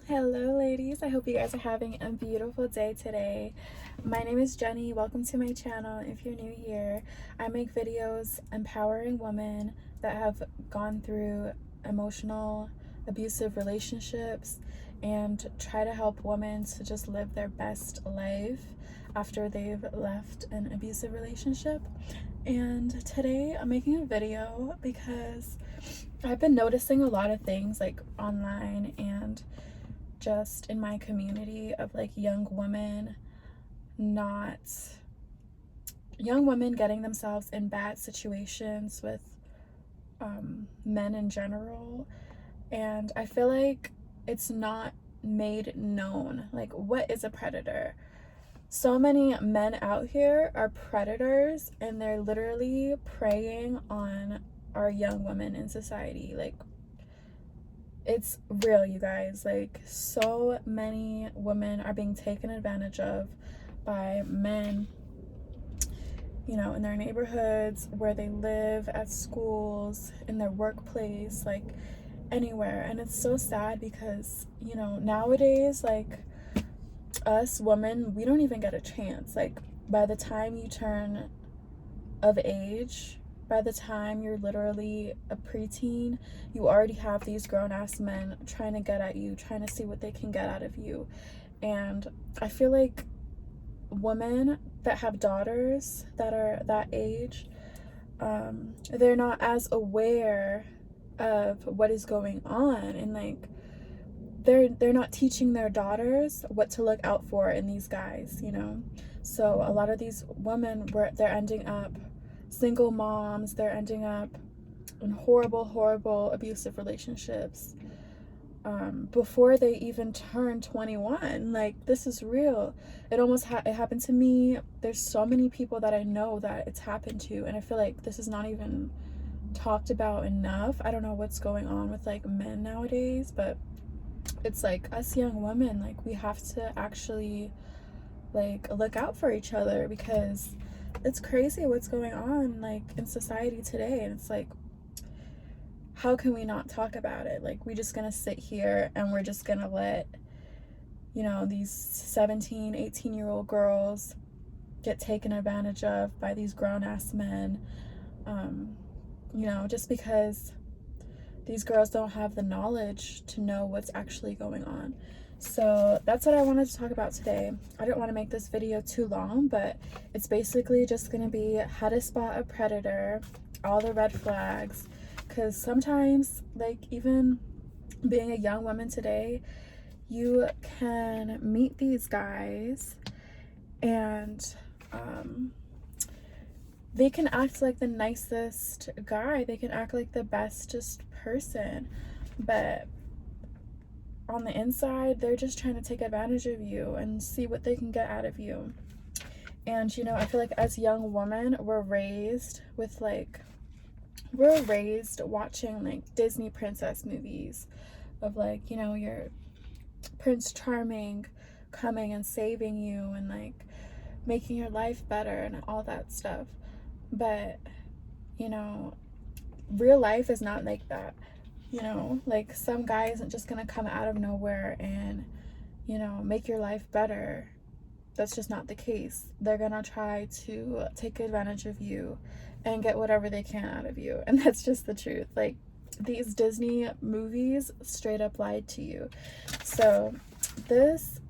Hello ladies, I hope you guys are having a beautiful day today. My name is Jenny. Welcome to my channel. If you're new here, I make videos empowering women that have gone through emotional abusive relationships and try to help women to just live their best life after they've left an abusive relationship. And today I'm making a video because I've been noticing a lot of things like online and just in my community of like young women getting themselves in bad situations with men in general. And I feel like it's not made known, like, what is a predator? So many men out here are predators, and they're literally preying on our young women in society. Like, it's real, you guys. Like, so many women are being taken advantage of by men, you know, in their neighborhoods, where they live, at schools, in their workplace, like anywhere. And it's so sad because, you know, nowadays, like, us women, we don't even get a chance. Like, by the time you turn of age, by the time you're literally a preteen, you already have these grown-ass men trying to get at you, trying to see what they can get out of you. And I feel like women that have daughters that are that age, they're not as aware of what is going on, and like they're not teaching their daughters what to look out for in these guys, you know. So a lot of these women, they're ending up single moms, they're ending up in horrible abusive relationships before they even turn 21. Like, this is real. It almost it happened to me. There's so many people that I know that it's happened to, and I feel like this is not even talked about enough. I don't know what's going on with like men nowadays, but it's like us young women, like, we have to actually like look out for each other, because it's crazy what's going on like in society today. And it's like, how can we not talk about it? Like, we just gonna sit here and we're just gonna let, you know, these 17, 18-year-old girls get taken advantage of by these grown-ass men, you know, just because these girls don't have the knowledge to know what's actually going on. So that's what I wanted to talk about today. I didn't want to make this video too long, but it's basically just going to be how to spot a predator, all the red flags, because sometimes, like, even being a young woman today, you can meet these guys and they can act like the nicest guy, they can act like the bestest person, but on the inside, they're just trying to take advantage of you and see what they can get out of you. And, you know, I feel like as young women, we're raised watching like Disney princess movies of, like, you know, your Prince Charming coming and saving you and like making your life better and all that stuff. But, you know, real life is not like that. You know, like, some guy isn't just gonna come out of nowhere and, you know, make your life better. That's just not the case. They're gonna try to take advantage of you and get whatever they can out of you. And that's just the truth. Like, these Disney movies straight up lied to you. So these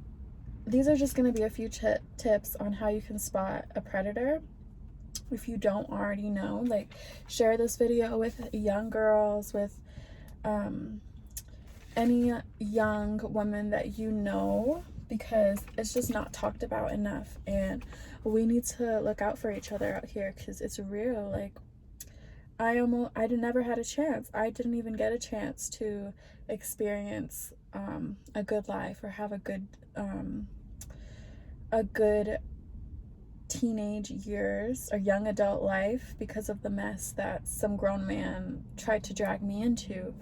are just gonna be a few tips on how you can spot a predator. If you don't already know, like, share this video with young girls, with any young woman that you know, because it's just not talked about enough, and we need to look out for each other out here, because it's real. Like, I never had a chance. I didn't even get a chance to experience a good life or have a good teenage years or young adult life because of the mess that some grown man tried to drag me into,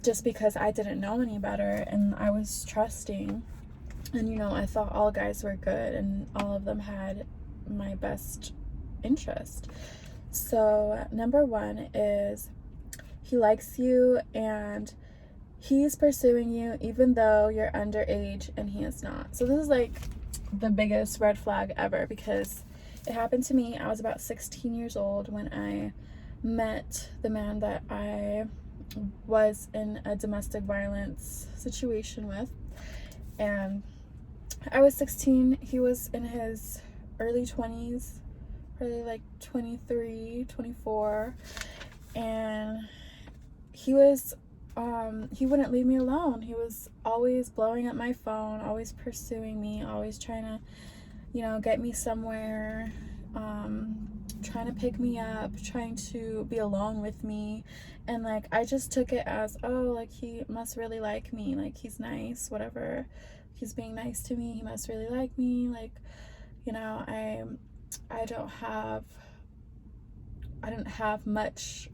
just because I didn't know any better and I was trusting. And, you know, I thought all guys were good and all of them had my best interest. So number one is, he likes you and he's pursuing you even though you're underage and he is not. So this is like the biggest red flag ever, because it happened to me. I was about 16 years old when I met the man that I was in a domestic violence situation with. And I was 16, he was in his early 20s, probably like 23, 24, and he wouldn't leave me alone. He was always blowing up my phone, always pursuing me, always trying to, get me somewhere, trying to pick me up, trying to be alone with me. And like, I just took it as, oh, like, he must really like me, like, he's nice, whatever, he's being nice to me, he must really like me. Like, I didn't have much,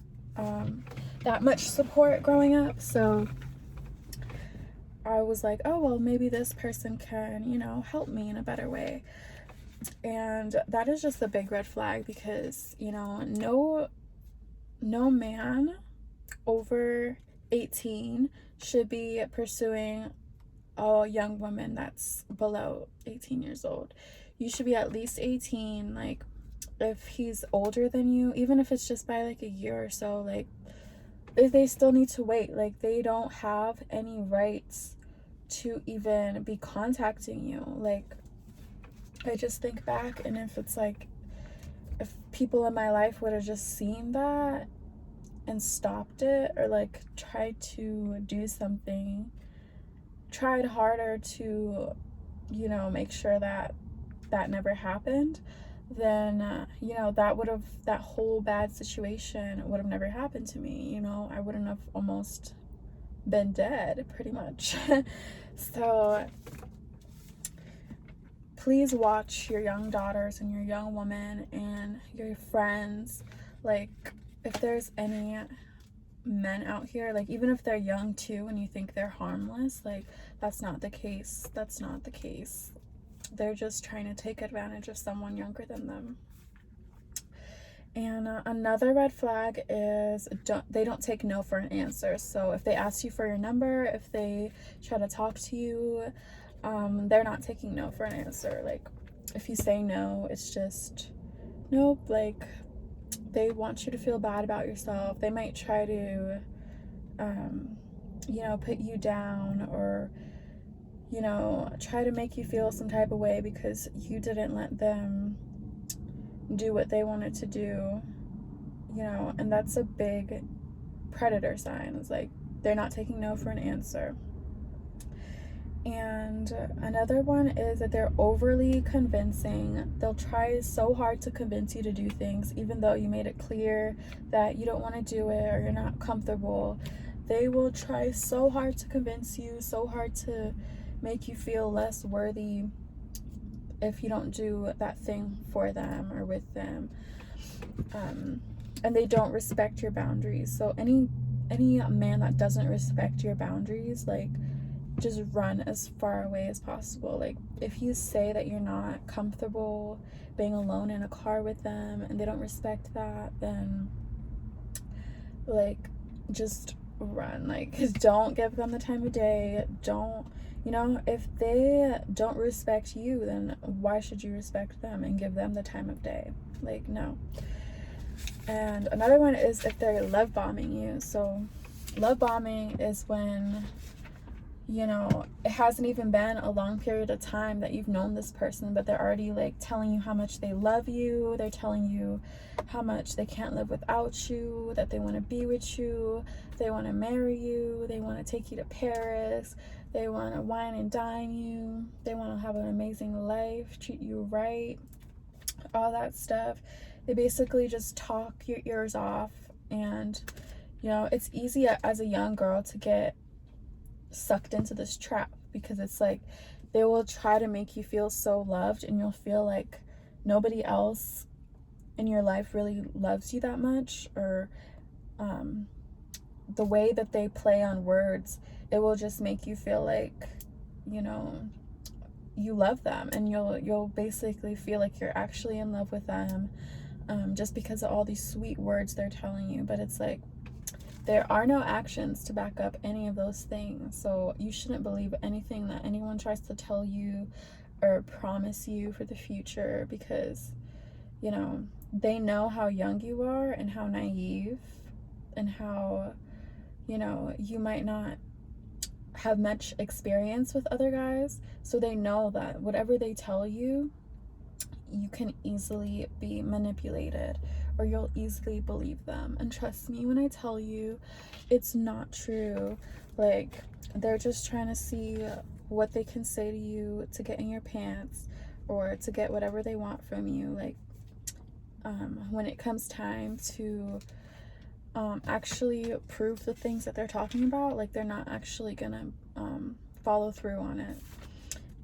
that much support growing up, so I was like, oh, well, maybe this person can, help me in a better way. And that is just a big red flag, because, no man over 18 should be pursuing a young woman that's below 18 years old. You should be at least 18. Like, if he's older than you, even if it's just by like a year or so, like, if they still need to wait, like, they don't have any rights to even be contacting you. Like, I just think back, and if it's like, if people in my life would have just seen that and stopped it, or like tried to do something, tried harder to, make sure that that never happened, then that whole bad situation would have never happened to me. I wouldn't have almost been dead, pretty much. So please watch your young daughters and your young women and your friends. Like, if there's any men out here, like, even if they're young too and you think they're harmless, like, that's not the case. That's not the case. They're just trying to take advantage of someone younger than them. And another red flag is they don't take no for an answer. So if they ask you for your number, if they try to talk to you, they're not taking no for an answer. Like, if you say no, it's just nope. Like, they want you to feel bad about yourself. They might try to put you down, or try to make you feel some type of way because you didn't let them do what they wanted to do, and that's a big predator sign. It's like, they're not taking no for an answer. And another one is that they're overly convincing. They'll try so hard to convince you to do things, even though you made it clear that you don't want to do it or you're not comfortable. They will try so hard to convince you, so hard to make you feel less worthy if you don't do that thing for them or with them. And they don't respect your boundaries. So any man that doesn't respect your boundaries, like, just run as far away as possible. Like, if you say that you're not comfortable being alone in a car with them and they don't respect that, then, like, just run. Like, don't give them the time of day. Don't, if they don't respect you, then why should you respect them and give them the time of day? Like, no. And another one is if they're love bombing you. So love bombing is when, it hasn't even been a long period of time that you've known this person, but they're already like telling you how much they love you. They're telling you how much they can't live without you, that they want to be with you, they want to marry you, they want to take you to Paris, they want to wine and dine you, they want to have an amazing life, treat you right, all that stuff. They basically just talk your ears off. And it's easy as a young girl to get sucked into this trap, because it's like, they will try to make you feel so loved, and you'll feel like nobody else in your life really loves you that much. Or the way that they play on words, it will just make you feel like, you love them, and you'll basically feel like you're actually in love with them, just because of all these sweet words they're telling you. But it's like, there are no actions to back up any of those things. So you shouldn't believe anything that anyone tries to tell you or promise you for the future, because, you know, they know how young you are and how naive and how, you know, you might not have much experience with other guys. So they know that whatever they tell you, you can easily be manipulated, or you'll easily believe them. And trust me when I tell you, it's not true. Like, they're just trying to see what they can say to you to get in your pants, or to get whatever they want from you. Like, when it comes time to actually prove the things that they're talking about, like, they're not actually gonna follow through on it.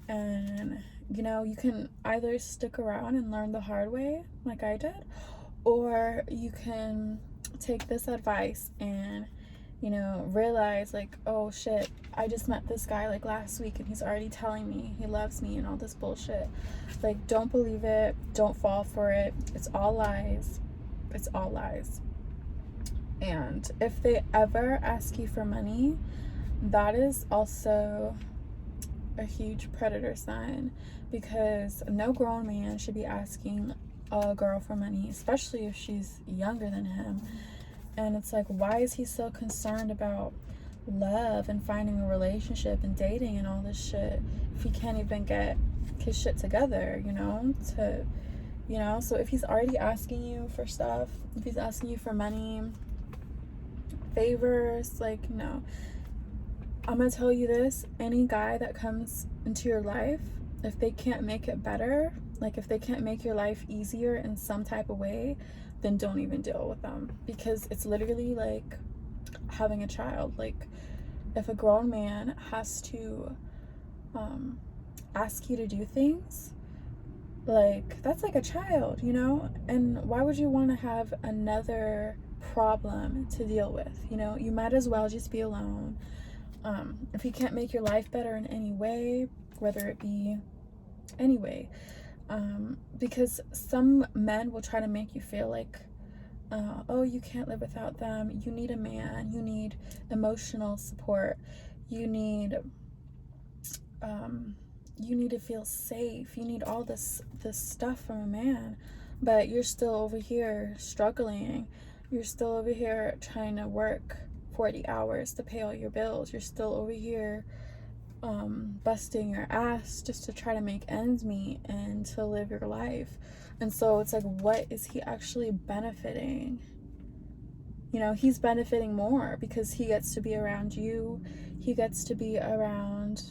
And, you know, you can either stick around and learn the hard way, like I did, or you can take this advice and, you know, realize, like, oh shit, I just met this guy like last week and he's already telling me he loves me and all this bullshit. Like, don't believe it, don't fall for it. It's all lies. It's all lies. And if they ever ask you for money, that is also a huge predator sign, because no grown man should be asking a girl for money, especially if she's younger than him. And it's like, why is he so concerned about love and finding a relationship and dating and all this shit if he can't even get his shit together, you know? So if he's already asking you for stuff, if he's asking you for money, favors, like, no. I'm gonna tell you this, any guy that comes into your life, if they can't make it better, like if they can't make your life easier in some type of way, then don't even deal with them, because it's literally like having a child. Like, if a grown man has to ask you to do things, like, that's like a child, you know? And why would you want to have another problem to deal with? You know, you might as well just be alone. If he can't make your life better in any way, whether it be any way, because some men will try to make you feel like, oh, you can't live without them, you need a man, you need emotional support, you need to feel safe, you need all this stuff from a man, but you're still over here struggling, you're still over here trying to work 40 hours to pay all your bills, you're still over here busting your ass just to try to make ends meet and to live your life. And so it's like, what is he actually benefiting? You know, he's benefiting more because he gets to be around you, he gets to be around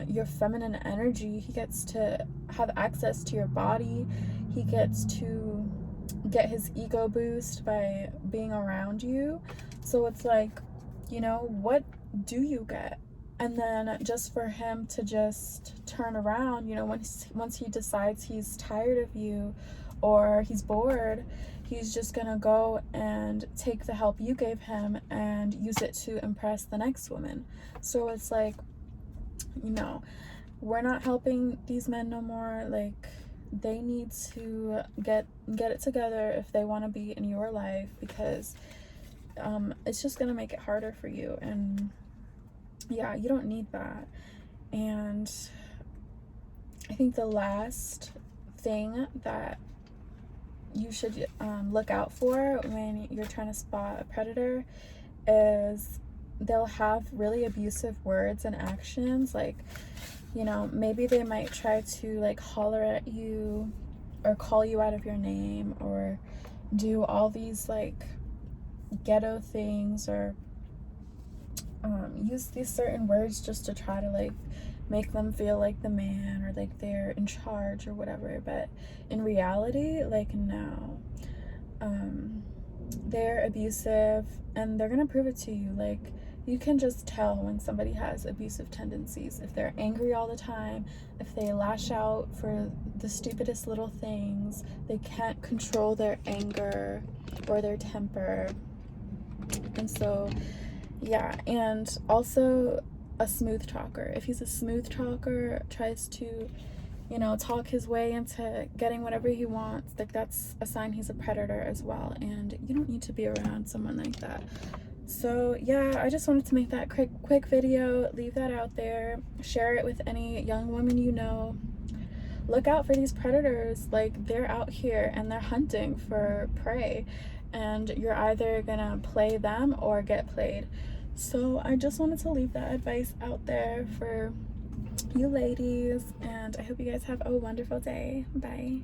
your feminine energy, he gets to have access to your body, he gets to get his ego boost by being around you. So it's like, you know, what do you get? And then just for him to just turn around, you know, once he decides he's tired of you or he's bored, he's just gonna go and take the help you gave him and use it to impress the next woman. So it's like, you know, we're not helping these men no more. Like, they need to get it together if they want to be in your life, because it's just gonna make it harder for you. And yeah, you don't need that. And I think the last thing that you should look out for when you're trying to spot a predator is they'll have really abusive words and actions. Like, you know, maybe they might try to like holler at you or call you out of your name or do all these like ghetto things, or use these certain words just to try to like make them feel like the man or like they're in charge or whatever. But in reality, like, no, they're abusive and they're gonna prove it to you. Like, you can just tell when somebody has abusive tendencies. If they're angry all the time, if they lash out for the stupidest little things, they can't control their anger or their temper. And so, yeah, and also a smooth talker. If he's a smooth talker, tries to you know, talk his way into getting whatever he wants, like that's a sign he's a predator as well, and you don't need to be around someone like that. So yeah, I just wanted to make that quick video, leave that out there, share it with any young woman you know. Look out for these predators. Like, they're out here and they're hunting for prey, and you're either gonna play them or get played. So I just wanted to leave that advice out there for you ladies, and I hope you guys have a wonderful day. Bye.